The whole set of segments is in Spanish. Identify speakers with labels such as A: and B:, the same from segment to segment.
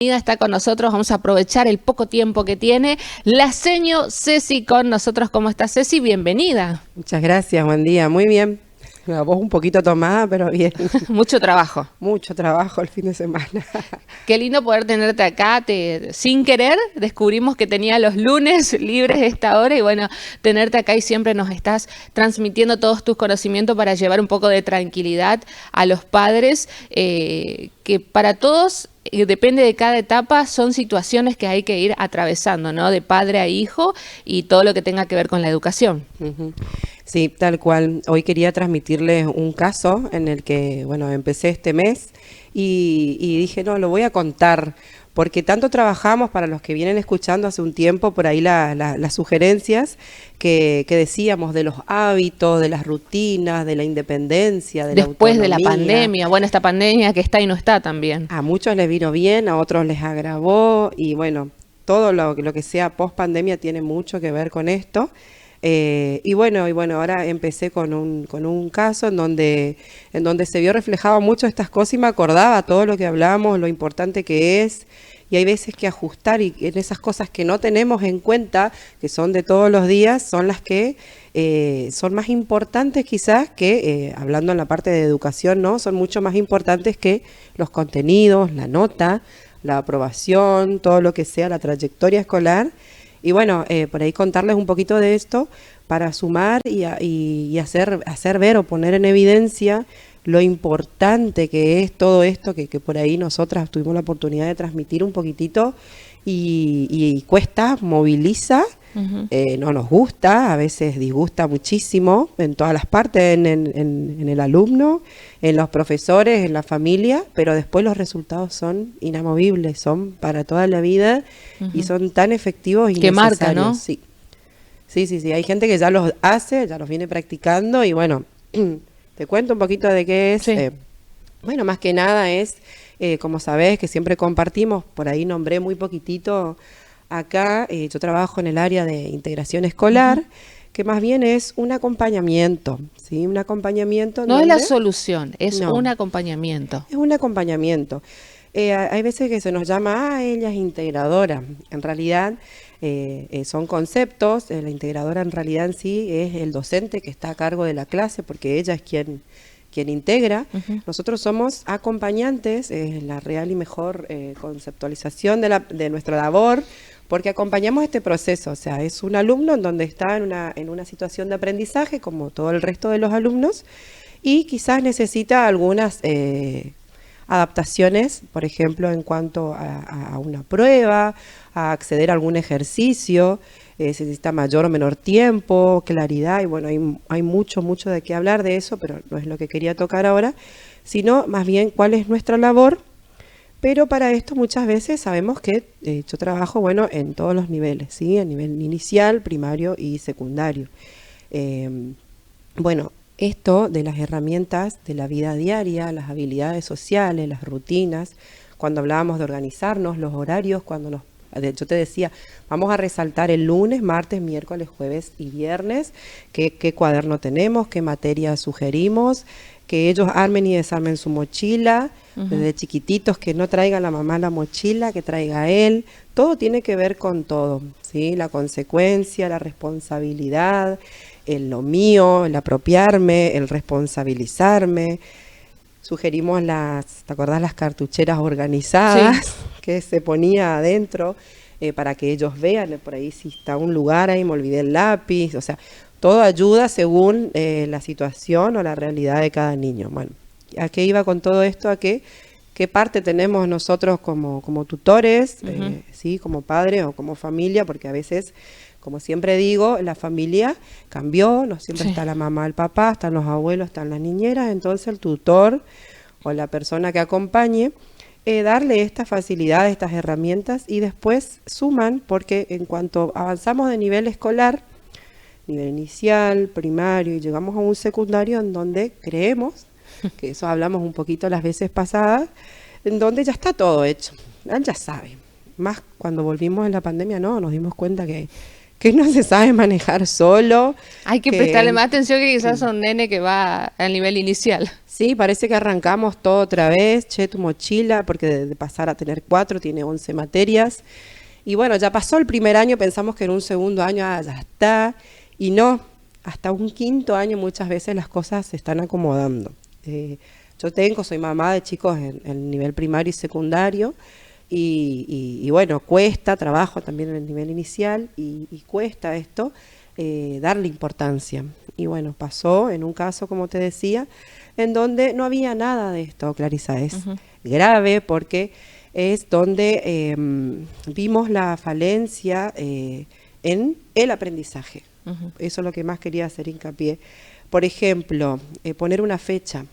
A: Está con nosotros, vamos a aprovechar el poco tiempo que tiene la seño Ceci con nosotros. ¿Cómo está, Ceci? Bienvenida.
B: Muchas gracias, buen día, muy bien. La voz un poquito tomada, pero bien.
A: Mucho trabajo.
B: Mucho trabajo el fin de semana.
A: Qué lindo poder tenerte acá. Sin querer descubrimos que tenía los lunes libres de esta hora y bueno, tenerte acá y siempre nos estás transmitiendo todos tus conocimientos para llevar un poco de tranquilidad a los padres, que para todos depende de cada etapa, son situaciones que hay que ir atravesando, ¿no? De padre a hijo y todo lo que tenga que ver con la educación.
B: Sí, tal cual. Hoy quería transmitirles un caso en el que, bueno, empecé este mes y dije, no, lo voy a contar, porque tanto trabajamos, para los que vienen escuchando hace un tiempo, por ahí las sugerencias que decíamos de los hábitos, de las rutinas, de la independencia, de la autonomía.
A: Después de la pandemia, bueno, esta pandemia que está y no está también.
B: A muchos les vino bien, a otros les agravó y bueno, todo lo que sea post pandemia tiene mucho que ver con esto. Y bueno, ahora empecé con un caso en donde se vio reflejado mucho estas cosas y me acordaba todo lo que hablamos, lo importante que es. Y hay veces que ajustar, y en esas cosas que no tenemos en cuenta, que son de todos los días, son las que son más importantes quizás que, hablando en la parte de educación, ¿no? Son mucho más importantes que los contenidos, la nota, la aprobación, todo lo que sea la trayectoria escolar. Y bueno, por ahí contarles un poquito de esto para sumar y hacer ver o poner en evidencia lo importante que es todo esto que por ahí nosotras tuvimos la oportunidad de transmitir un poquitito y cuesta, moviliza, no nos gusta, a veces disgusta muchísimo en todas las partes, en el alumno, en los profesores, en la familia, pero después los resultados son inamovibles, son para toda la vida y son tan efectivos y
A: que
B: necesarios.
A: marca, ¿no?
B: Sí. Sí, hay gente que ya los hace, ya los viene practicando y bueno, te cuento un poquito de qué es.
A: Sí.
B: Bueno, más que nada es, como sabés, que siempre compartimos, por ahí nombré muy poquitito acá, yo trabajo en el área de integración escolar, que más bien es un acompañamiento, ¿sí? Un acompañamiento.
A: No es la solución, es un acompañamiento.
B: Es un acompañamiento. Hay veces que se nos llama, ella es integradora. En realidad son conceptos. La integradora en realidad en sí es el docente que está a cargo de la clase, porque ella es quien integra. Nosotros somos acompañantes, la real y mejor conceptualización de nuestra labor, porque acompañamos este proceso. O sea, es un alumno en donde está en una situación de aprendizaje, como todo el resto de los alumnos, y quizás necesita algunas adaptaciones, por ejemplo, en cuanto a una prueba, a acceder a algún ejercicio, se necesita mayor o menor tiempo, claridad, y bueno, hay mucho de qué hablar de eso, pero no es lo que quería tocar ahora, sino más bien cuál es nuestra labor. Pero para esto muchas veces sabemos que yo trabajo, bueno, en todos los niveles, ¿sí? A nivel inicial, primario y secundario. Bueno, esto de las herramientas de la vida diaria, las habilidades sociales, las rutinas, cuando hablábamos de organizarnos, los horarios, yo te decía, vamos a resaltar el lunes, martes, miércoles, jueves y viernes, qué cuaderno tenemos, qué materia sugerimos, que ellos armen y desarmen su mochila, desde chiquititos, que no traiga la mamá la mochila, que traiga él. Todo tiene que ver con todo, ¿sí? La consecuencia, la responsabilidad, el lo mío, el apropiarme, el responsabilizarme. Sugerimos ¿te acordás? Las cartucheras organizadas, sí, que se ponía adentro para que ellos vean, por ahí si está un lugar ahí, me olvidé el lápiz, o sea, todo ayuda según la situación o la realidad de cada niño. Bueno, ¿a qué iba con todo esto? A qué parte tenemos nosotros como tutores, ¿sí? Como padres o como familia, porque a veces, como siempre digo, la familia cambió, no siempre está la mamá, el papá, están los abuelos, están las niñeras, entonces el tutor o la persona que acompañe, darle estas facilidades, estas herramientas, y después suman, porque en cuanto avanzamos de nivel escolar, nivel inicial, primario, y llegamos a un secundario en donde creemos, que eso hablamos un poquito las veces pasadas, en donde ya está todo hecho, ya sabe. Más cuando volvimos en la pandemia, no, nos dimos cuenta que que no se sabe manejar solo.
A: Hay que prestarle más atención que quizás a un nene que va al nivel inicial.
B: Sí, parece que arrancamos todo otra vez, che, tu mochila, porque de pasar a tener 4, tiene 11 materias. Y bueno, ya pasó el primer año, pensamos que en un segundo año ya está, y no, hasta un quinto año muchas veces las cosas se están acomodando. Soy mamá de chicos en el nivel primario y secundario, y bueno, cuesta, trabajo también en el nivel inicial, y cuesta esto, darle importancia. Y bueno, pasó en un caso, como te decía, en donde no había nada de esto, Clarisa, es grave porque es donde vimos la falencia en el aprendizaje. Eso es lo que más quería hacer hincapié. Por ejemplo, poner una fecha.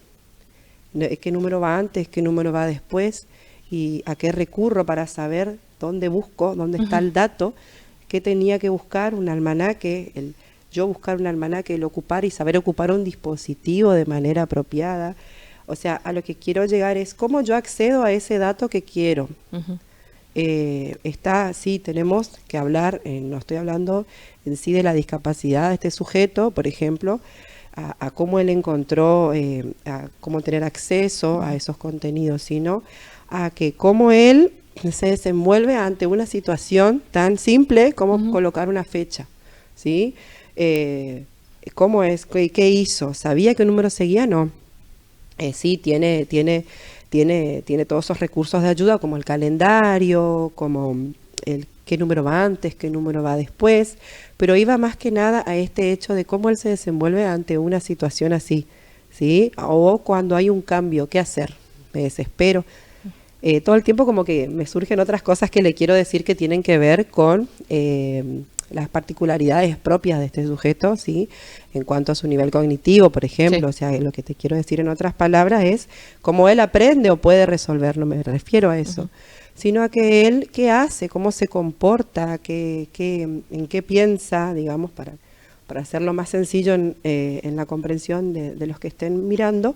B: ¿Qué número va antes? ¿Qué número va después? ¿Y a qué recurro para saber dónde busco, dónde está el dato? ¿Qué tenía que buscar? Un almanaque, yo buscar un almanaque, el ocupar y saber ocupar un dispositivo de manera apropiada. O sea, a lo que quiero llegar es cómo yo accedo a ese dato que quiero. Sí, tenemos que hablar, no estoy hablando en sí de la discapacidad de este sujeto, por ejemplo, a cómo él encontró, a cómo tener acceso a esos contenidos, sino a que cómo él se desenvuelve ante una situación tan simple como colocar una fecha, ¿sí? ¿Cómo es? ¿Qué hizo? ¿Sabía qué número seguía? No. Sí, tiene todos esos recursos de ayuda como el calendario, como el qué número va antes, qué número va después, pero iba más que nada a este hecho de cómo él se desenvuelve ante una situación así, ¿sí? O cuando hay un cambio, ¿qué hacer? Me desespero. Todo el tiempo como que me surgen otras cosas que le quiero decir que tienen que ver con las particularidades propias de este sujeto, ¿sí? En cuanto a su nivel cognitivo, por ejemplo, sí. O sea, lo que te quiero decir en otras palabras es cómo él aprende o puede resolver, no me refiero a eso, sino a que él, ¿qué hace? ¿Cómo se comporta? ¿En qué piensa? Digamos, para hacerlo más sencillo en la comprensión de los que estén mirando.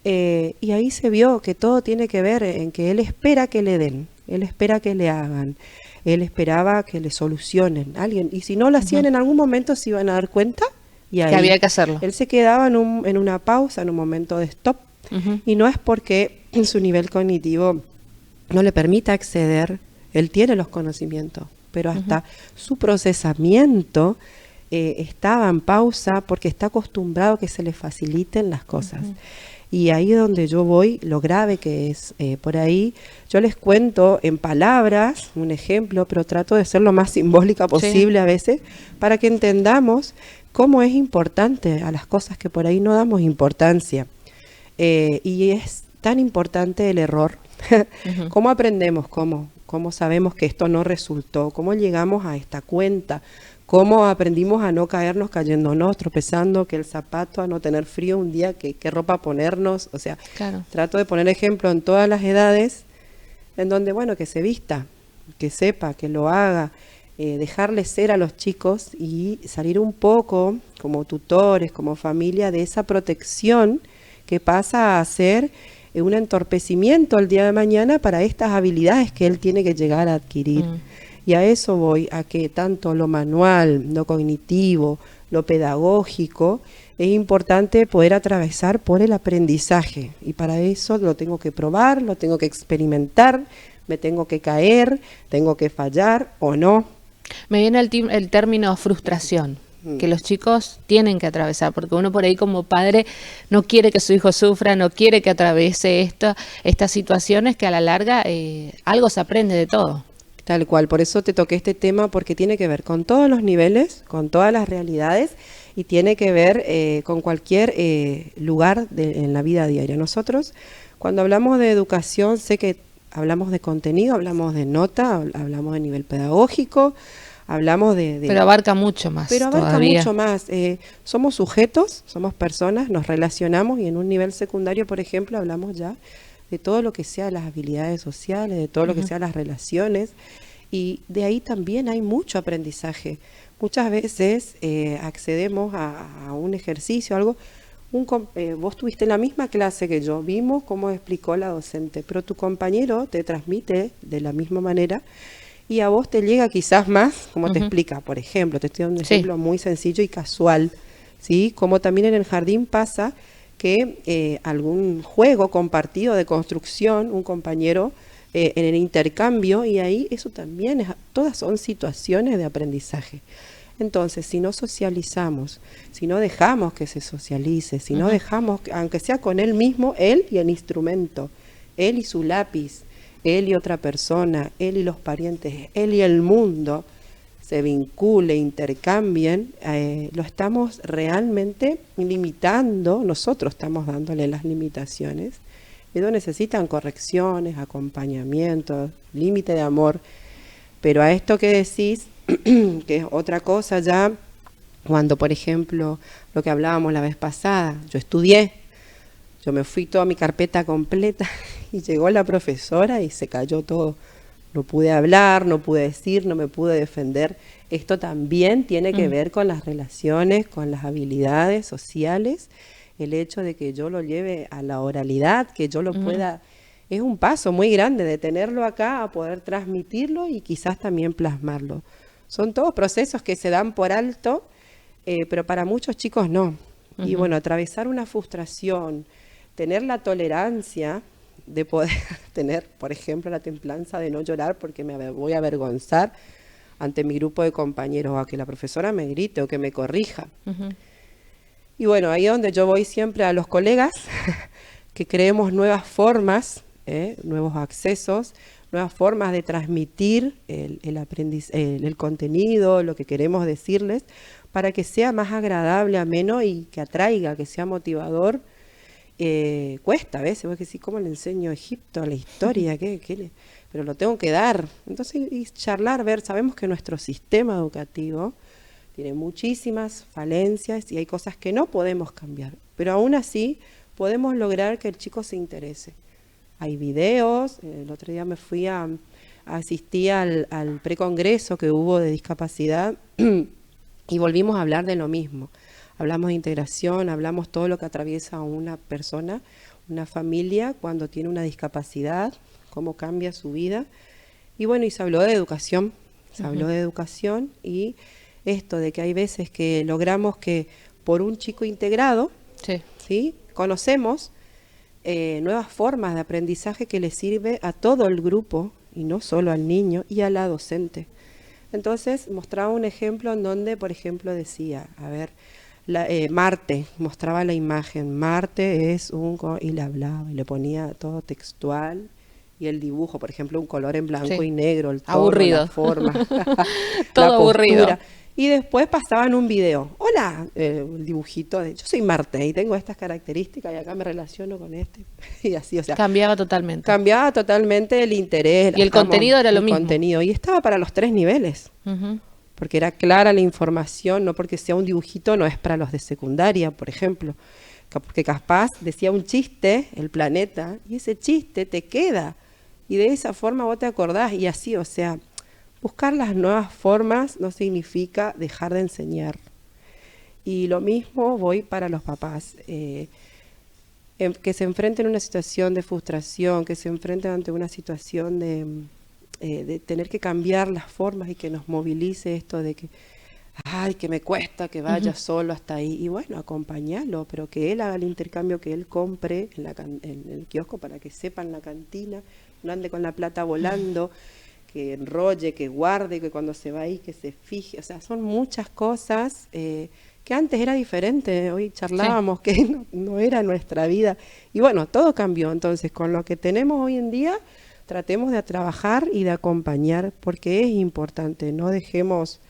B: Y ahí se vio que todo tiene que ver en que él espera que le den, él espera que le hagan, él esperaba que le solucionen a alguien, y si no lo hacían en algún momento se iban a dar cuenta y ahí
A: que había que hacerlo.
B: Él se quedaba en una pausa, en un momento de stop, y no es porque su nivel cognitivo no le permita acceder, él tiene los conocimientos, pero hasta su procesamiento estaba en pausa porque está acostumbrado a que se le faciliten las cosas. Y ahí es donde yo voy, lo grave que es. Por ahí yo les cuento en palabras un ejemplo, pero trato de ser lo más simbólica posible a veces, para que entendamos cómo es importante a las cosas que por ahí no damos importancia. Y es tan importante el error. ¿Cómo aprendemos? ¿Cómo sabemos que esto no resultó? ¿Cómo llegamos a esta cuenta? ¿Cómo aprendimos a no caernos cayéndonos, tropezando, que el zapato, a no tener frío un día, qué ropa ponernos? O sea, trato de poner ejemplo en todas las edades, en donde, bueno, que se vista, que sepa, que lo haga, dejarle ser a los chicos y salir un poco como tutores, como familia, de esa protección que pasa a ser un entorpecimiento el día de mañana para estas habilidades que él tiene que llegar a adquirir. Y a eso voy, a que tanto lo manual, lo cognitivo, lo pedagógico, es importante poder atravesar por el aprendizaje. Y para eso lo tengo que probar, lo tengo que experimentar, me tengo que caer, tengo que fallar o no.
A: Me viene el término frustración, que los chicos tienen que atravesar, porque uno por ahí como padre no quiere que su hijo sufra, no quiere que atraviese estas situaciones, que a la larga algo se aprende de todo.
B: Tal cual, por eso te toqué este tema, porque tiene que ver con todos los niveles, con todas las realidades, y tiene que ver con cualquier lugar en la vida diaria. Nosotros, cuando hablamos de educación, sé que hablamos de contenido, hablamos de nota, hablamos de nivel pedagógico, hablamos de...
A: Pero abarca mucho más.
B: Pero abarca
A: todavía.
B: mucho más. Somos sujetos, somos personas, nos relacionamos, y en un nivel secundario, por ejemplo, hablamos ya de todo lo que sea las habilidades sociales, de todo lo que sea las relaciones, y de ahí también hay mucho aprendizaje. Muchas veces accedemos a un ejercicio, algo, vos tuviste la misma clase que yo, vimos cómo explicó la docente, pero tu compañero te transmite de la misma manera, y a vos te llega quizás más, como te explica, por ejemplo, te estoy dando un ejemplo muy sencillo y casual, ¿sí? Como también en el jardín pasa que algún juego compartido de construcción, un compañero en el intercambio, y ahí eso también todas son situaciones de aprendizaje. Entonces, si no socializamos, si no dejamos que se socialice, si no dejamos, aunque sea con él mismo, él y el instrumento, él y su lápiz, él y otra persona, él y los parientes, él y el mundo, se vincule, intercambien, lo estamos realmente limitando, nosotros estamos dándole las limitaciones. Ellos necesitan correcciones, acompañamiento, límite de amor, pero a esto que decís, que es otra cosa ya, cuando por ejemplo, lo que hablábamos la vez pasada, yo estudié, yo me fui toda mi carpeta completa y llegó la profesora y se cayó todo. No pude hablar, no pude decir, no me pude defender. Esto también tiene que ver con las relaciones, con las habilidades sociales, el hecho de que yo lo lleve a la oralidad, que yo lo pueda, es un paso muy grande de tenerlo acá a poder transmitirlo y quizás también plasmarlo. Son todos procesos que se dan por alto, pero para muchos chicos no. Y bueno, atravesar una frustración, tener la tolerancia de poder tener, por ejemplo, la templanza de no llorar porque me voy a avergonzar ante mi grupo de compañeros, o a que la profesora me grite o que me corrija. Y bueno, ahí es donde yo voy siempre a los colegas, que creemos nuevas formas, nuevos accesos, nuevas formas de transmitir el contenido, lo que queremos decirles, para que sea más agradable, ameno y que atraiga, que sea motivador. Cuesta a veces, porque decís, ¿cómo le enseño a Egipto, la historia? Pero lo tengo que dar. Entonces, y charlar, ver, sabemos que nuestro sistema educativo tiene muchísimas falencias y hay cosas que no podemos cambiar, pero aún así podemos lograr que el chico se interese. Hay videos, el otro día me fui asistí al precongreso que hubo de discapacidad y volvimos a hablar de lo mismo. Hablamos de integración, hablamos todo lo que atraviesa una persona, una familia cuando tiene una discapacidad, cómo cambia su vida. Y bueno, y se habló de educación, y esto de que hay veces que logramos que por un chico integrado, ¿sí? Conocemos nuevas formas de aprendizaje que le sirve a todo el grupo y no solo al niño y a la docente. Entonces mostraba un ejemplo en donde, por ejemplo, decía, a ver, Marte, mostraba la imagen, Marte es y le hablaba y le ponía todo textual y el dibujo, por ejemplo, un color en blanco y negro, el tono,
A: aburrido.
B: la forma,
A: todo
B: la
A: aburrido.
B: postura. Y después pasaban un video. Hola, el dibujito de yo soy Marte y tengo estas características y acá me relaciono con este. Y así, o sea.
A: Cambiaba totalmente.
B: Cambiaba totalmente el interés.
A: Y el contenido era lo mismo.
B: Contenido. Y estaba para los 3 niveles. Porque era clara la información, no porque sea un dibujito, no es para los de secundaria, por ejemplo. Porque capaz decía un chiste, el planeta, y ese chiste te queda. Y de esa forma vos te acordás. Y así, o sea, buscar las nuevas formas no significa dejar de enseñar. Y lo mismo voy para los papás. Que se enfrenten a una situación de frustración, que se enfrenten ante una situación de tener que cambiar las formas y que nos movilice esto de que, ay, que me cuesta que vaya solo hasta ahí. Y bueno, acompañarlo, pero que él haga el intercambio, que él compre en el kiosco para que sepa en la cantina, no ande con la plata volando, que enrolle, que guarde, que cuando se va ahí, que se fije. O sea, son muchas cosas que antes era diferente. Hoy charlábamos que no era nuestra vida. Y bueno, todo cambió. Entonces, con lo que tenemos hoy en día, tratemos de trabajar y de acompañar, porque es importante. No dejemos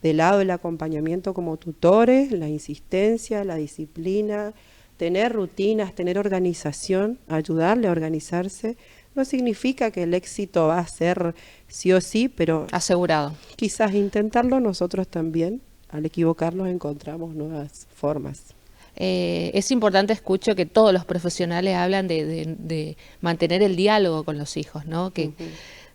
B: de lado el acompañamiento como tutores, la insistencia, la disciplina, tener rutinas, tener organización, ayudarle a organizarse. No significa que el éxito va a ser sí o sí, pero
A: asegurado. Quizás
B: intentarlo nosotros también. Al equivocarnos encontramos nuevas formas.
A: Es importante, escucho que todos los profesionales hablan de mantener el diálogo con los hijos, ¿no? Que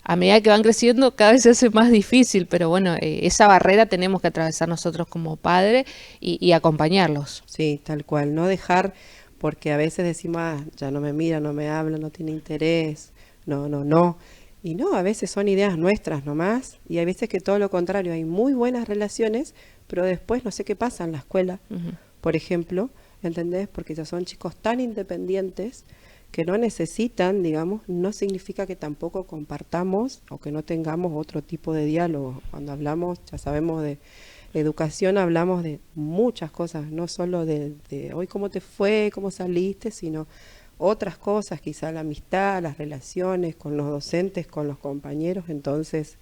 A: a medida que van creciendo cada vez se hace más difícil, pero bueno, esa barrera tenemos que atravesar nosotros como padres y acompañarlos.
B: Sí, tal cual, no dejar, porque a veces decimos, ya no me mira, no me habla, no tiene interés, no. Y no, a veces son ideas nuestras nomás, y hay veces que todo lo contrario, hay muy buenas relaciones, pero después no sé qué pasa en la escuela, por ejemplo, ¿entendés? Porque ya son chicos tan independientes que no necesitan, digamos, no significa que tampoco compartamos o que no tengamos otro tipo de diálogo. Cuando hablamos, ya sabemos de educación, hablamos de muchas cosas, no solo de hoy cómo te fue, cómo saliste, sino otras cosas, quizá la amistad, las relaciones con los docentes, con los compañeros. Entonces,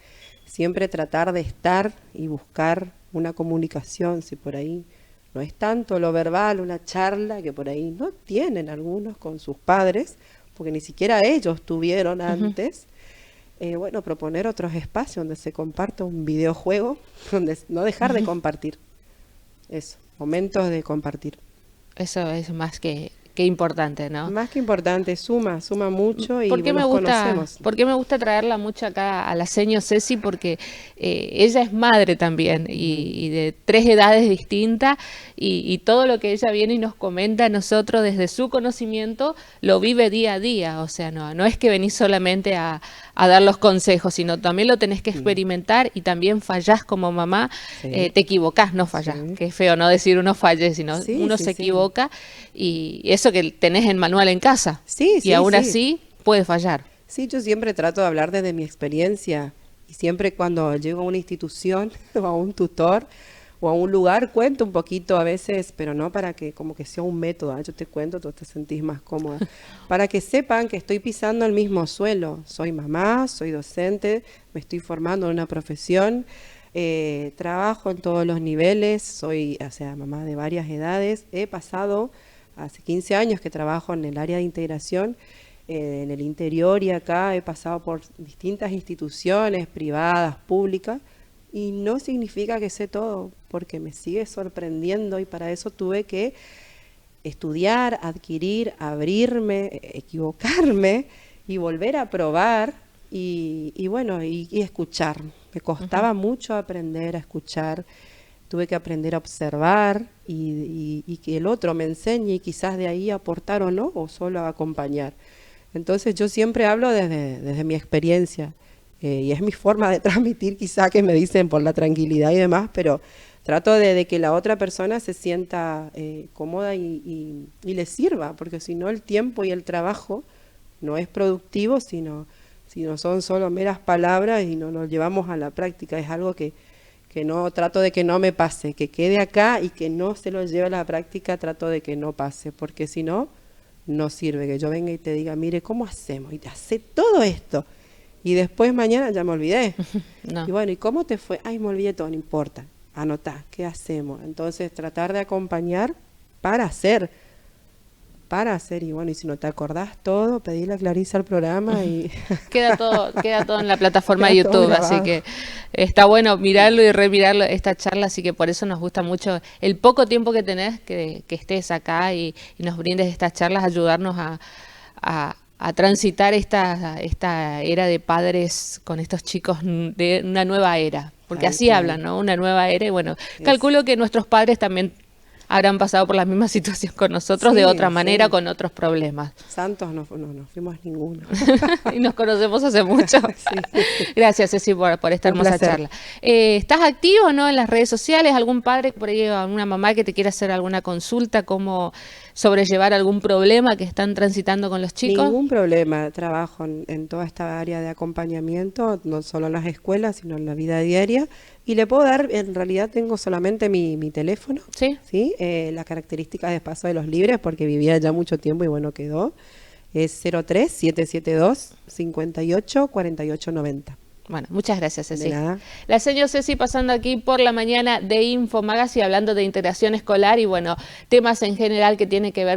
B: siempre tratar de estar y buscar una comunicación, si por ahí no es tanto lo verbal, una charla que por ahí no tienen algunos con sus padres, porque ni siquiera ellos tuvieron antes. Bueno, proponer otros espacios donde se comparta un videojuego, donde no dejar de compartir. Eso, momentos de compartir.
A: Eso es más que importante, ¿no?
B: Más que importante, suma mucho y
A: ¿Por qué me
B: los
A: gusta,
B: conocemos.
A: por qué me gusta traerla mucho acá a la seño Ceci? Porque ella es madre también y de 3 edades distintas y todo lo que ella viene y nos comenta a nosotros desde su conocimiento lo vive día a día. O sea, no es que venís solamente a dar los consejos, sino también lo tenés que experimentar y también fallás como mamá, te equivocás, no fallás. Que es feo no decir uno falle, sino uno se equivoca y eso que tenés el manual en casa y aún así puede fallar.
B: Sí, yo siempre trato de hablar desde mi experiencia y siempre cuando llego a una institución o a un tutor o a un lugar cuento un poquito a veces, pero no para que como que sea un método, yo te cuento, tú te sentís más cómoda, para que sepan que estoy pisando el mismo suelo. Soy mamá, soy docente, me estoy formando en una profesión, trabajo en todos los niveles, soy, o sea, mamá de varias edades, he pasado hace 15 años que trabajo en el área de integración, en el interior y acá he pasado por distintas instituciones privadas, públicas, y no significa que sé todo, porque me sigue sorprendiendo y para eso tuve que estudiar, adquirir, abrirme, equivocarme y volver a probar y bueno, y escuchar. Me costaba mucho aprender a escuchar. Tuve que aprender a observar y que el otro me enseñe y quizás de ahí aportar o no, o solo acompañar. Entonces yo siempre hablo desde mi experiencia y es mi forma de transmitir, quizá que me dicen por la tranquilidad y demás, pero trato de que la otra persona se sienta cómoda y le sirva, porque si no el tiempo y el trabajo no es productivo, sino son solo meras palabras y no nos llevamos a la práctica. Es algo que no trato de que no me pase, que quede acá y que no se lo lleve a la práctica, trato de que no pase, porque si no, no sirve que yo venga y te diga, mire, ¿cómo hacemos? Y te hace todo esto. Y después mañana ya me olvidé. No. Y bueno, ¿y cómo te fue? Ay, me olvidé todo, no importa. Anotá, ¿qué hacemos? Entonces, tratar de acompañar para hacer. Y bueno, y si no te acordás todo, pedirle a Clarisa al programa y...
A: queda todo en la plataforma de YouTube, así que está bueno mirarlo y remirarlo esta charla, así que por eso nos gusta mucho el poco tiempo que tenés, que estés acá y nos brindes estas charlas, ayudarnos a transitar esta era de padres con estos chicos de una nueva era, porque así hablan, ¿no? Una nueva era y bueno, calculo que nuestros padres también habrán pasado por la misma situación con nosotros, de otra manera, con otros problemas.
B: Santos no fuimos ninguno.
A: Y nos conocemos hace mucho. Gracias, Ceci, por esta hermosa charla. ¿Estás activo, no, en las redes sociales? ¿Algún padre, por ahí, alguna mamá que te quiera hacer alguna consulta, cómo sobrellevar algún problema que están transitando con los chicos?
B: Ningún problema. Trabajo en toda esta área de acompañamiento, no solo en las escuelas, sino en la vida diaria. Y le puedo dar, en realidad tengo solamente mi teléfono, ¿sí? Las características de Paso de los Libres, porque vivía ya mucho tiempo y bueno, quedó. Es 03-772-58-48-90.
A: Bueno, muchas gracias, Ceci.
B: De nada.
A: La señora Ceci pasando aquí por la mañana de Infomagazine, hablando de integración escolar y bueno, temas en general que tiene que ver con